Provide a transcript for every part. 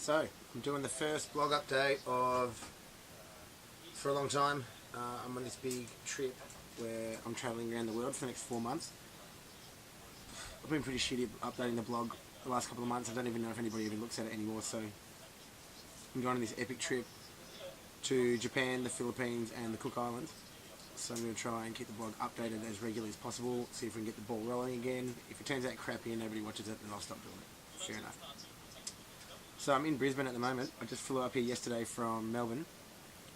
So, I'm doing the first blog update for a long time. I'm on this big trip where I'm travelling around the world for the next 4 months. I've been pretty shitty at updating the blog the last couple of months. I don't even know if anybody even looks at it anymore. So, I'm going on this epic trip to Japan, the Philippines and the Cook Islands. So I'm going to try and keep the blog updated as regularly as possible, see if we can get the ball rolling again. If it turns out crappy and nobody watches it, then I'll stop doing it. Fair enough. So I'm in Brisbane at the moment. I just flew up here yesterday from Melbourne,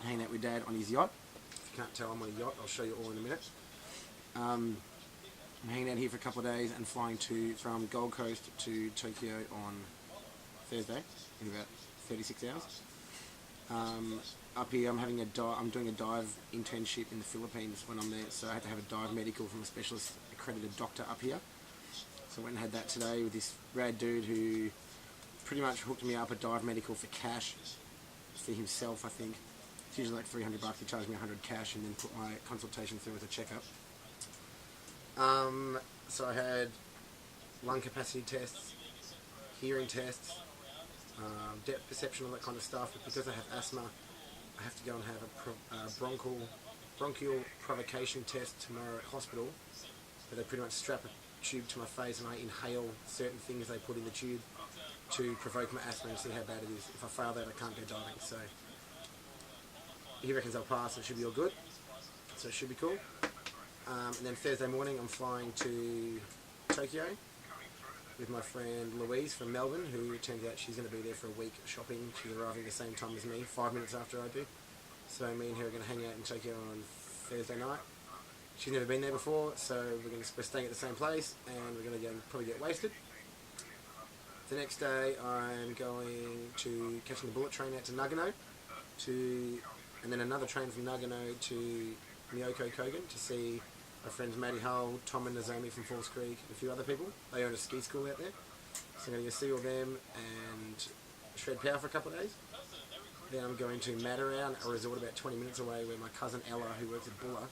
hanging out with Dad on his yacht. If you can't tell, I'm on a yacht. I'll show you all in a minute. I'm hanging out here for a couple of days and flying from Gold Coast to Tokyo on Thursday in about 36 hours. Up here, I'm doing a dive internship in the Philippines when I'm there, so I had to have a dive medical from a specialist accredited doctor up here. So I went and had that today with this rad dude who pretty much hooked me up a dive medical for cash for himself. I think it's usually like $300. He charged me $100 cash and then put my consultation through with a checkup. So I had lung capacity tests, hearing tests, depth perception, all that kind of stuff. But because I have asthma, I have to go and have a bronchial provocation test tomorrow at hospital, where they pretty much strap a tube to my face and I inhale certain things they put in the tube to provoke my asthma and see how bad it is. If I fail that, I can't go diving. So he reckons I'll pass, it should be all good. So it should be cool. And then Thursday morning I'm flying to Tokyo with my friend Louise from Melbourne, who it turns out she's going to be there for a week shopping. She's arriving the same time as me, 5 minutes after I do. So me and her are going to hang out in Tokyo on Thursday night. She's never been there before, so we're staying at the same place and we're going to probably get wasted. The next day I'm going to catching the bullet train out to Nagano, and then another train from Nagano to Miyako Kogen to see my friends Maddie Hull, Tom and Nozomi from Falls Creek, and a few other people. They own a ski school out there. So I'm going to go see all them and shred power for a couple of days. Then I'm going to Matarao, a resort about 20 minutes away, where my cousin Ella, who works at Bulla,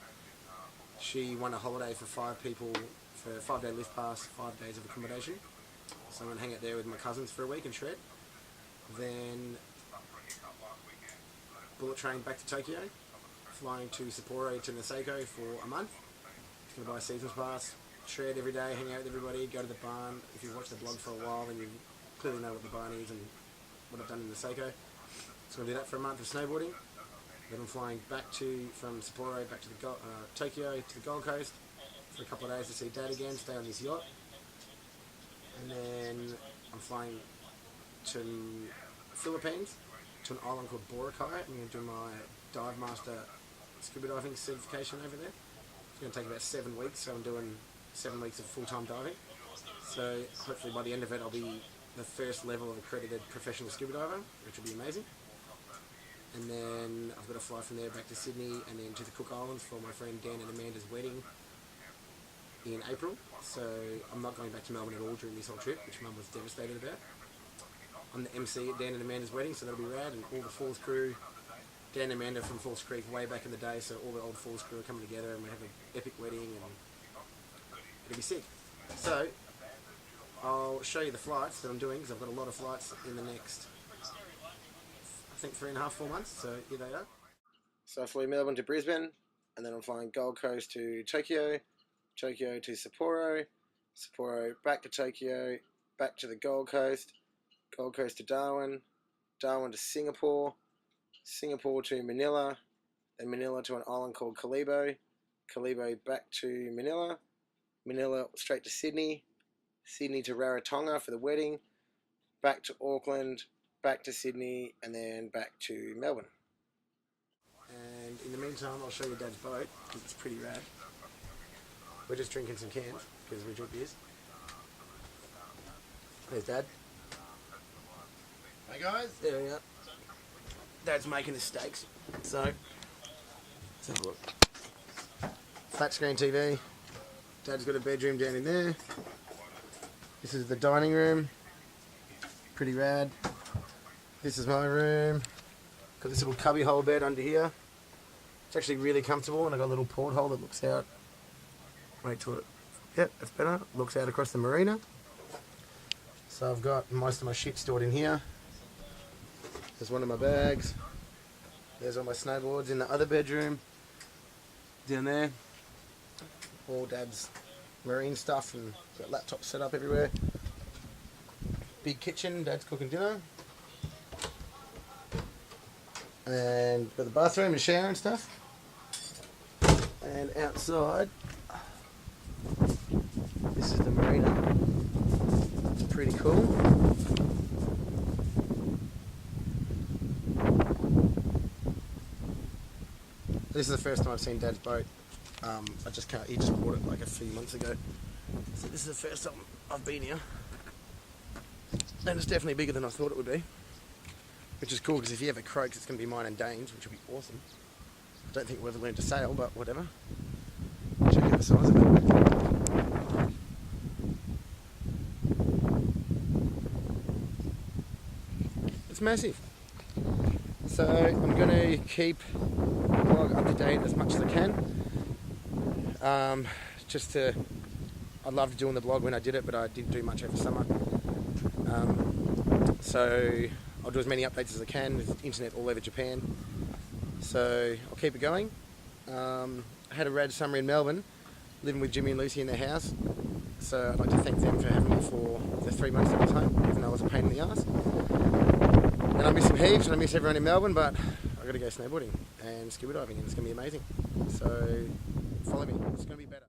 she won a holiday for 5 people for a 5-day lift pass, 5 days of accommodation. So I'm going to hang out there with my cousins for a week and shred. Then bullet train back to Tokyo, flying to Sapporo to Niseko for a month. Going to buy a seasons pass, shred every day, hang out with everybody, go to the barn. If you've watched the blog for a while, then you clearly know what the barn is and what I've done in Niseko. So I'm going to do that for a month of snowboarding. Then I'm flying from Sapporo back to Tokyo to the Gold Coast for a couple of days to see Dad again, stay on his yacht. And then I'm flying to the Philippines to an island called Boracay. I'm going to do my Dive Master scuba diving certification over there. It's going to take about 7 weeks, so I'm doing 7 weeks of full-time diving. So hopefully by the end of it I'll be the first level of accredited professional scuba diver, which will be amazing. And then I've got to fly from there back to Sydney and then to the Cook Islands for my friend Dan and Amanda's wedding in April. So I'm not going back to Melbourne at all during this whole trip, which Mum was devastated about. I'm the MC at Dan and Amanda's wedding, so that'll be rad, and all the Falls crew, Dan and Amanda from Falls Creek way back in the day, so all the old Falls crew are coming together and we have an epic wedding and it'll be sick. So I'll show you the flights that I'm doing, because I've got a lot of flights in the next, I think 3.5, 4 months, so here they are. So I flew Melbourne to Brisbane, and then I'm flying Gold Coast to Tokyo, Tokyo to Sapporo, Sapporo back to Tokyo, back to the Gold Coast to Darwin, Darwin to Singapore, Singapore to Manila, then Manila to an island called Kalibo, Kalibo back to Manila, Manila straight to Sydney, Sydney to Rarotonga for the wedding, back to Auckland, back to Sydney, and then back to Melbourne. And in the meantime, I'll show you Dad's boat, because it's pretty rad. We're just drinking some cans, because we drink beers. There's Dad. Hey guys. There we are. Dad's making the steaks. So, let's have a look. Flat screen TV. Dad's got a bedroom down in there. This is the dining room. Pretty rad. This is my room. Got this little cubby hole bed under here. It's actually really comfortable, and I've got a little porthole that looks out. Wait till it. Yep, that's better. Looks out across the marina. So I've got most of my shit stored in here. There's one of my bags. There's all my snowboards in the other bedroom. Down there. All Dad's marine stuff, and got laptops set up everywhere. Big kitchen, Dad's cooking dinner. And got the bathroom and shower and stuff. And outside, this is the marina. It's pretty cool. This is the first time I've seen Dad's boat. He just bought it like a few months ago. So this is the first time I've been here. And it's definitely bigger than I thought it would be. Which is cool, because if he ever croaks, it's going to be mine and Dane's, which will be awesome. I don't think we'll ever learn to sail, but whatever. Check out the size of it. It's massive. So I'm going to keep the blog up to date as much as I can. I loved doing the blog when I did it, but I didn't do much over summer. So I'll do as many updates as I can with internet all over Japan. So I'll keep it going. I had a rad summer in Melbourne, living with Jimmy and Lucy in their house. So I'd like to thank them for having me for the 3 months I was home, even though I was a pain in the arse. And I miss them heaps, and I miss everyone in Melbourne, but I've got to go snowboarding and scuba diving, and it's going to be amazing. So follow me, it's going to be better.